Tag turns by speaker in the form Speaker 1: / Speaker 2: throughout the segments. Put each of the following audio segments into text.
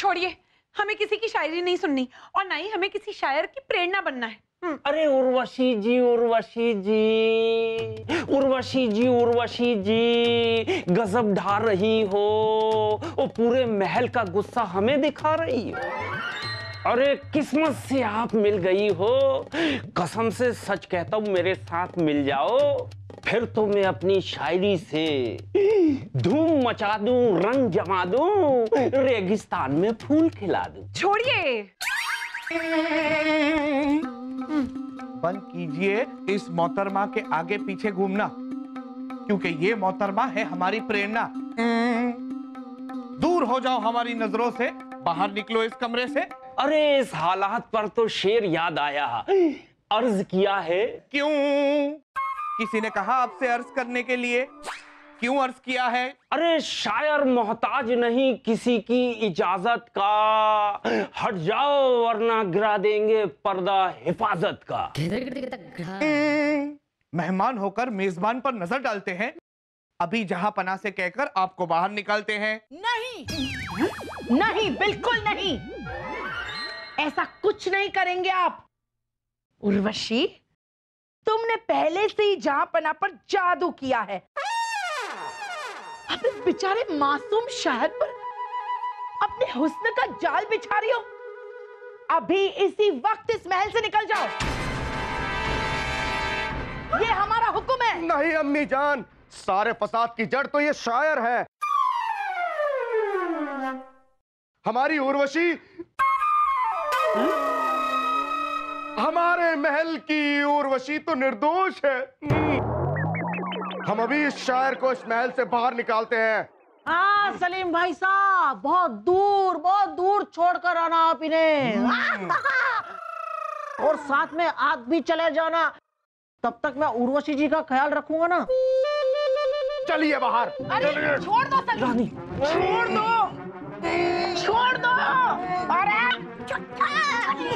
Speaker 1: छोड़िए, हमें किसी की शायरी नहीं सुननी और ना ही हमें किसी शायर की प्रेरणा बनना है।
Speaker 2: अरे उर्वशी जी, उर्वशी जी, उर्वशी जी, उर्वशी जी, गजब ढा रही हो, वो पूरे महल का गुस्सा हमें दिखा रही हो। अरे किस्मत से आप मिल गई हो, कसम से सच कहता हूं, मेरे साथ मिल जाओ, फिर तो मैं अपनी शायरी से धूम मचा दूं, रंग जमा दूं, रेगिस्तान में फूल खिला दूं।
Speaker 1: छोड़िए।
Speaker 3: बंद कीजिए इस मोहतरमा के आगे पीछे घूमना, क्योंकि ये मोहतरमा है हमारी प्रेरणा। दूर हो जाओ हमारी नजरों से, बाहर निकलो इस कमरे से।
Speaker 2: अरे इस हालात पर तो शेर याद आया, अर्ज किया है।
Speaker 3: क्यों? किसी ने कहा आपसे अर्ज करने के लिए? क्यों अर्ज किया है?
Speaker 2: अरे शायर मोहताज नहीं किसी की इजाजत का, हट जाओ वरना गिरा देंगे पर्दा हिफाजत का।
Speaker 3: मेहमान होकर मेजबान पर नजर डालते हैं, अभी जहां पना से कहकर आपको बाहर निकालते हैं।
Speaker 4: नहीं नहीं, बिल्कुल नहीं, ऐसा कुछ नहीं करेंगे आप। उर्वशी, तुमने पहले से ही जहां पना पर जादू किया है, अब इस बेचारे मासूम शायर पर अपने हुस्न का जाल बिछा रही हो। अभी इसी वक्त इस महल से निकल जाओ, ये हमारा हुक्म है।
Speaker 5: नहीं अम्मी जान, सारे फसाद की जड़ तो ये शायर है। हमारी उर्वशी हमारे महल की उर्वशी तो निर्दोष है। हम अभी इस शायर को इस महल से बाहर निकालते हैं।
Speaker 4: हाँ सलीम भाई साहब, बहुत दूर छोड़कर आना आप इन्हें। और साथ में आप भी चले जाना, तब तक मैं उर्वशी जी का ख्याल रखूंगा ना।
Speaker 5: चलिए बाहर।
Speaker 4: अरे छोड़ दो सलीम, छोड़ दो। अरे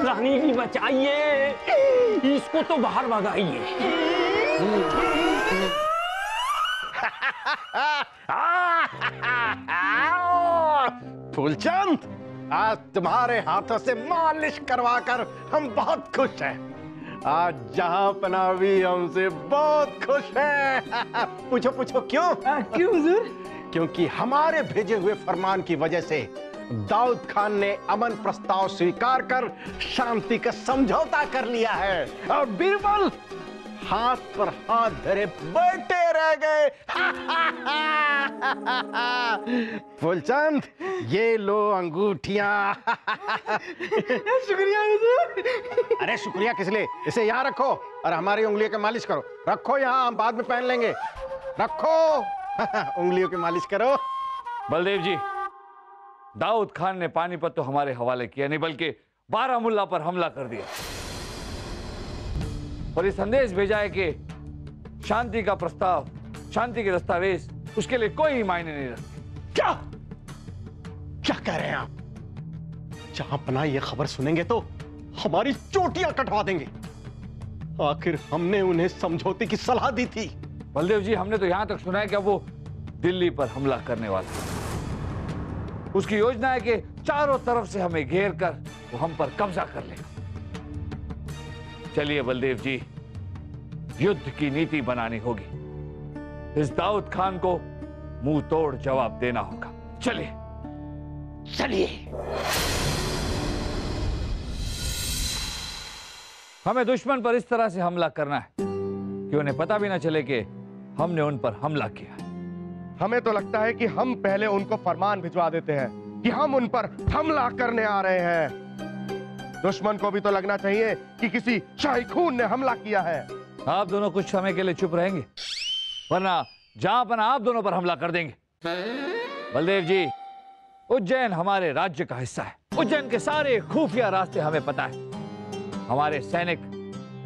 Speaker 2: रानी जी बचाइए, इसको तो बाहर भगाइए।
Speaker 5: फूलचंद, आज तुम्हारे हाथों से मालिश करवाकर हम बहुत खुश हैं। आज जहां पना भी हमसे बहुत खुश है। पूछो पूछो क्यों?
Speaker 4: क्यों हुजूर?
Speaker 5: क्योंकि हमारे भेजे हुए फरमान की वजह से दाऊद खान ने अमन प्रस्ताव स्वीकार कर शांति का समझौता कर लिया है और बीरबल हाथ पर हाथ धरे बैठे रह गए। फूलचंद, ये लो अंगूठियां।
Speaker 4: शुक्रिया हुजूर।
Speaker 5: अरे शुक्रिया किस लिए? इसे यहाँ रखो और हमारी उंगलियों की मालिश करो। रखो यहाँ, हम बाद में पहन लेंगे। रखो। उंगलियों की मालिश करो।
Speaker 6: बलदेव जी, दाऊद खान ने पानीपत तो हमारे हवाले किया नहीं, बल्कि बारामुल्ला पर हमला कर दिया और ये संदेश भेजा है कि शांति का प्रस्ताव, शांति के दस्तावेज उसके लिए कोई मायने नहीं रखते।
Speaker 5: क्या क्या कह रहे हैं आप? जहां पना ये खबर सुनेंगे तो हमारी चोटियां कटवा देंगे। आखिर हमने उन्हें समझौते की सलाह दी थी।
Speaker 6: बलदेव जी, हमने तो यहां तक सुना है कि वो दिल्ली पर हमला करने वाला है। उसकी योजना है कि चारों तरफ से हमें घेर कर वो हम पर कब्जा कर लेगा। चलिए बलदेव जी, युद्ध की नीति बनानी होगी। इस दाऊद खान को मुंह तोड़ जवाब देना होगा। चलिए
Speaker 5: चलिए।
Speaker 6: हमें दुश्मन पर इस तरह से हमला करना है कि उन्हें पता भी ना चले कि हमने उन पर हमला किया।
Speaker 5: हमें तो लगता है कि हम पहले उनको फरमान भिजवा देते हैं कि हम उन पर हमला करने आ रहे हैं। दुश्मन को भी तो लगना चाहिए कि किसी शाही खून ने हमला किया है।
Speaker 6: आप दोनों कुछ समय के लिए चुप रहेंगे, वरना जहां पना आप दोनों पर हमला कर देंगे। बलदेव जी, उज्जैन हमारे राज्य का हिस्सा है। उज्जैन के सारे खुफिया रास्ते हमें पता है। हमारे सैनिक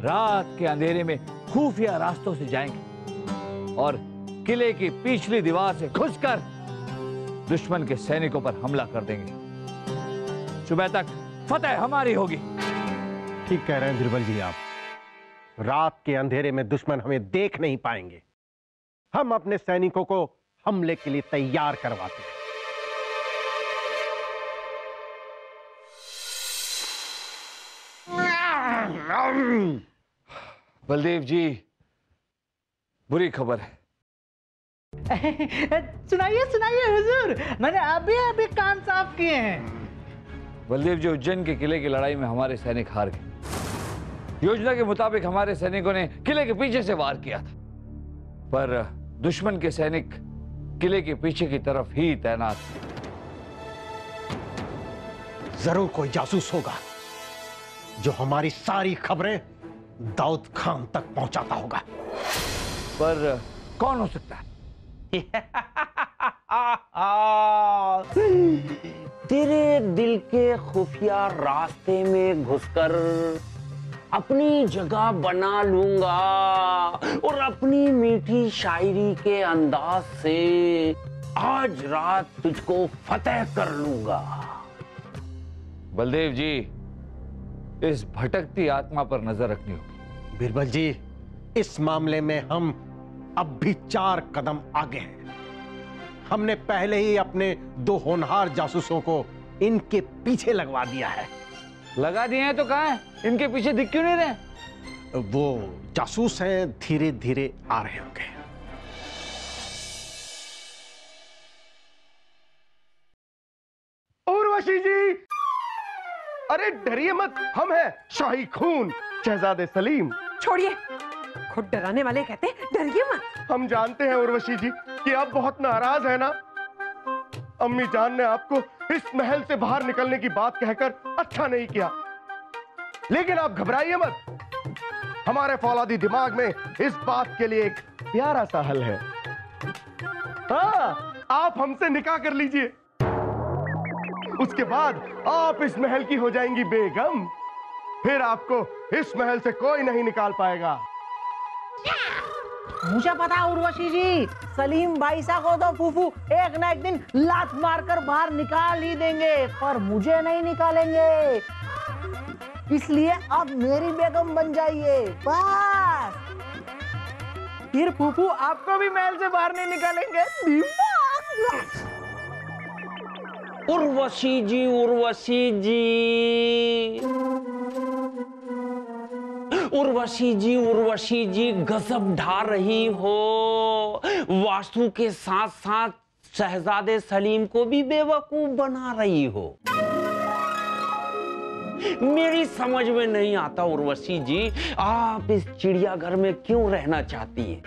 Speaker 6: रात के अंधेरे में खुफिया रास्तों से जाएंगे और किले की पिछली दीवार से घुसकर दुश्मन के सैनिकों पर हमला कर देंगे। सुबह तक फतेह हमारी होगी।
Speaker 5: ठीक कह रहे हैं बीरबल जी आप। रात के अंधेरे में दुश्मन हमें देख नहीं पाएंगे। हम अपने सैनिकों को हमले के लिए तैयार करवाते हैं।
Speaker 6: बलदेव जी, बुरी खबर है।
Speaker 7: सुनाइए सुनाइए हुजूर, मैंने अभी अभी कान साफ किए हैं।
Speaker 6: बलदेव जी, उज्जैन के किले की लड़ाई में हमारे सैनिक हार गए। योजना के मुताबिक हमारे सैनिकों ने किले के पीछे से वार किया था, पर दुश्मन के सैनिक किले के पीछे की तरफ ही तैनात थे।
Speaker 5: जरूर कोई जासूस होगा जो हमारी सारी खबरें दाऊद खान तक पहुंचाता होगा।
Speaker 6: पर कौन हो सकता है?
Speaker 2: तेरे दिल के खुफिया रास्ते में घुसकर अपनी जगह बना लूंगा और अपनी मीठी शायरी के अंदाज से आज रात तुझको फतेह कर लूंगा।
Speaker 6: बलदेव जी, इस भटकती आत्मा पर नजर रखनी होगी।
Speaker 5: बीरबल जी, इस मामले में हम अब भी 4 कदम आगे हैं। हमने पहले ही अपने 2 होनहार जासूसों को इनके पीछे लगवा दिया है।
Speaker 6: लगा दिए हैं तो कहां है? इनके पीछे दिख क्यों नहीं रहे?
Speaker 5: वो जासूस हैं, धीरे धीरे आ रहे होंगे।
Speaker 3: उर्वशी जी, अरे डरिए मत, हम हैं शाही खून शहजादे सलीम।
Speaker 1: छोड़िए, खुद डराने वाले कहते हैं डरिए मत।
Speaker 3: हम जानते हैं उर्वशी जी कि आप बहुत नाराज हैं ना। अम्मी जान ने आपको इस महल से बाहर निकलने की बात कहकर अच्छा नहीं किया, लेकिन आप घबराइए मत। हमारे फौलादी दिमाग में इस बात के लिए एक प्यारा सा हल है। हाँ, आप हमसे निकाह कर लीजिए, उसके बाद आप इस महल की हो जाएंगी बेगम। फिर आपको इस महल से कोई नहीं निकाल पाएगा।
Speaker 7: मुझे पता है उर्वशी जी, सलीम भाई साहब को तो फूफू एक ना एक दिन लात मारकर बाहर निकाल ही देंगे, पर मुझे नहीं निकालेंगे। इसलिए अब मेरी बेगम बन जाइए बस। फिर फूफू आपको भी महल से बाहर नहीं निकालेंगे।
Speaker 2: उर्वशी जी, उर्वशी जी, उर्वशी जी, उर्वशी जी, गजब ढा रही हो। वास्तु के साथ साथ शहजादे सलीम को भी बेवकूफ बना रही हो। मेरी समझ में नहीं आता उर्वशी जी, आप इस चिड़ियाघर में क्यों रहना चाहती हैं?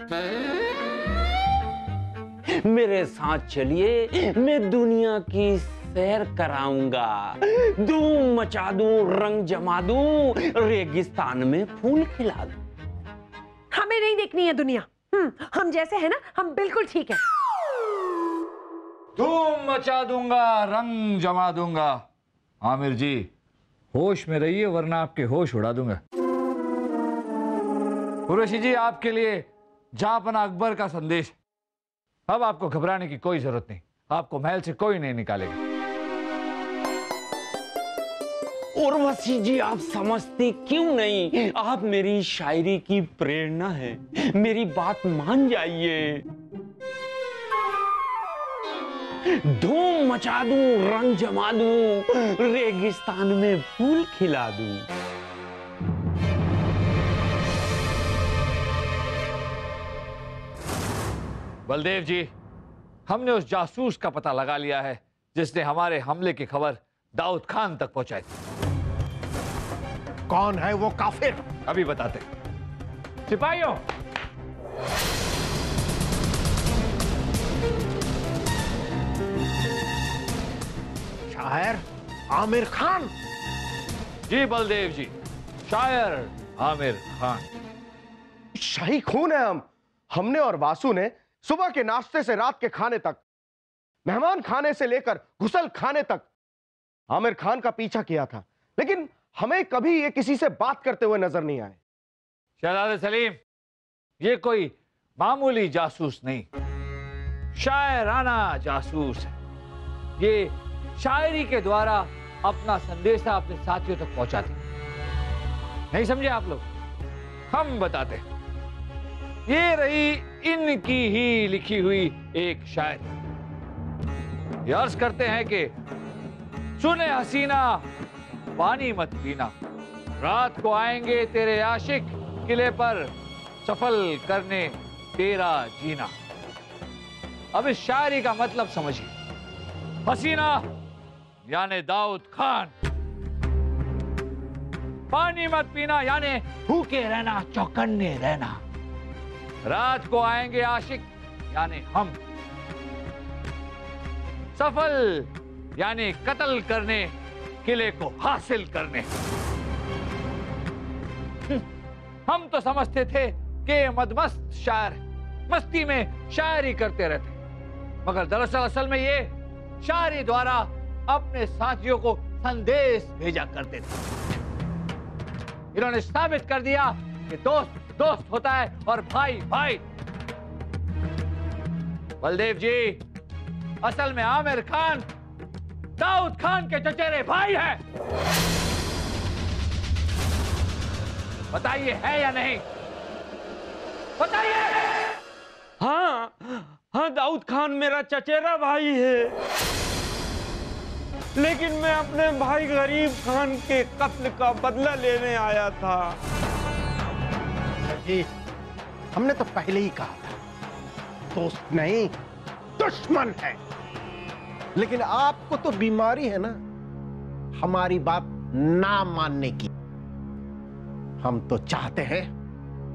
Speaker 2: मेरे साथ चलिए, मैं दुनिया की सैर कराऊंगा, धूम मचा दूं, रंग जमा दूं, रेगिस्तान में फूल खिला दूं।
Speaker 1: हमें नहीं देखनी है दुनिया। हम जैसे हैं ना, हम बिल्कुल ठीक है।
Speaker 6: धूम मचा दूंगा, रंग जमा दूंगा। आमिर जी, होश में रहिए वरना आपके होश उड़ा दूंगा। उर्वशी जी, आपके लिए जहांपना अकबर का संदेश। अब आपको घबराने की कोई जरूरत नहीं, आपको महल से कोई नहीं निकालेगा।
Speaker 2: उर्वशी जी, आप समझते क्यों नहीं? आप मेरी शायरी की प्रेरणा है, मेरी बात मान जाइए। धूम मचा दूं, रंग जमा दूं, रेगिस्तान में फूल खिला दूं।
Speaker 6: बलदेव जी, हमने उस जासूस का पता लगा लिया है जिसने हमारे हमले की खबर दाऊद खान तक पहुंचाई थी।
Speaker 5: कौन है वो काफिर?
Speaker 6: अभी बताते। सिपाहियों,
Speaker 5: शायर आमिर खान।
Speaker 6: जी बलदेव जी, शायर आमिर खान।
Speaker 3: शाही खून है हम। हमने और वासु ने सुबह के नाश्ते से रात के खाने तक, मेहमान खाने से लेकर गुसल खाने तक आमिर खान का पीछा किया था, लेकिन हमें कभी ये किसी से बात करते हुए नजर नहीं आए।
Speaker 6: शहजादे सलीम, ये कोई मामूली जासूस नहीं, शायराना जासूस है। ये शायरी के द्वारा अपना संदेशा अपने साथियों तक पहुंचाते। नहीं समझे आप लोग? हम बताते हैं। ये रही इनकी ही लिखी हुई एक शायरी। अर्ज करते हैं कि सुने हसीना पानी मत पीना, रात को आएंगे तेरे आशिक किले पर सफल करने तेरा जीना। अब इस शायरी का मतलब समझिए। हसीना यानी दाऊद खान, पानी मत पीना यानी भूखे रहना, चौकन्ने रहना। रात को आएंगे आशिक यानी हम, सफल यानी कत्ल करने, किले को हासिल करने। हम तो समझते थे कि मदमस्त शायर मस्ती में शायरी करते रहते, मगर दरअसल असल में ये शायरी द्वारा अपने साथियों को संदेश भेजा करते थे। इन्होंने साबित कर दिया कि दोस्त दोस्त होता है और भाई भाई। बलदेव जी, असल में आमिर खान दाऊद खान के चचेरे भाई हैं। बताइए है या नहीं? बताइए।
Speaker 2: हाँ हाँ, दाऊद खान मेरा चचेरा भाई है, लेकिन मैं अपने भाई गरीब खान के कत्ल का बदला लेने आया था।
Speaker 5: जी, हमने तो पहले ही कहा था, दोस्त नहीं दुश्मन है। लेकिन आपको तो बीमारी है ना हमारी बात ना मानने की। हम तो चाहते हैं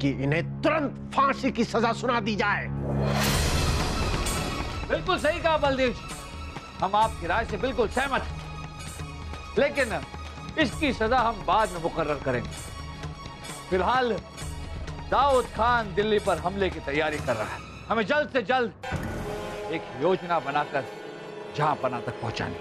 Speaker 5: कि इन्हें तुरंत फांसी की सजा सुना दी जाए।
Speaker 6: बिल्कुल सही कहा बलदेव जी, हम आपकी राय से बिल्कुल सहमत हैं, लेकिन इसकी सजा हम बाद में मुकर्रर करेंगे। फिलहाल दाऊद खान दिल्ली पर हमले की तैयारी कर रहा है। हमें जल्द से जल्द एक योजना बनाकर जहां पना तक पहुंचानी।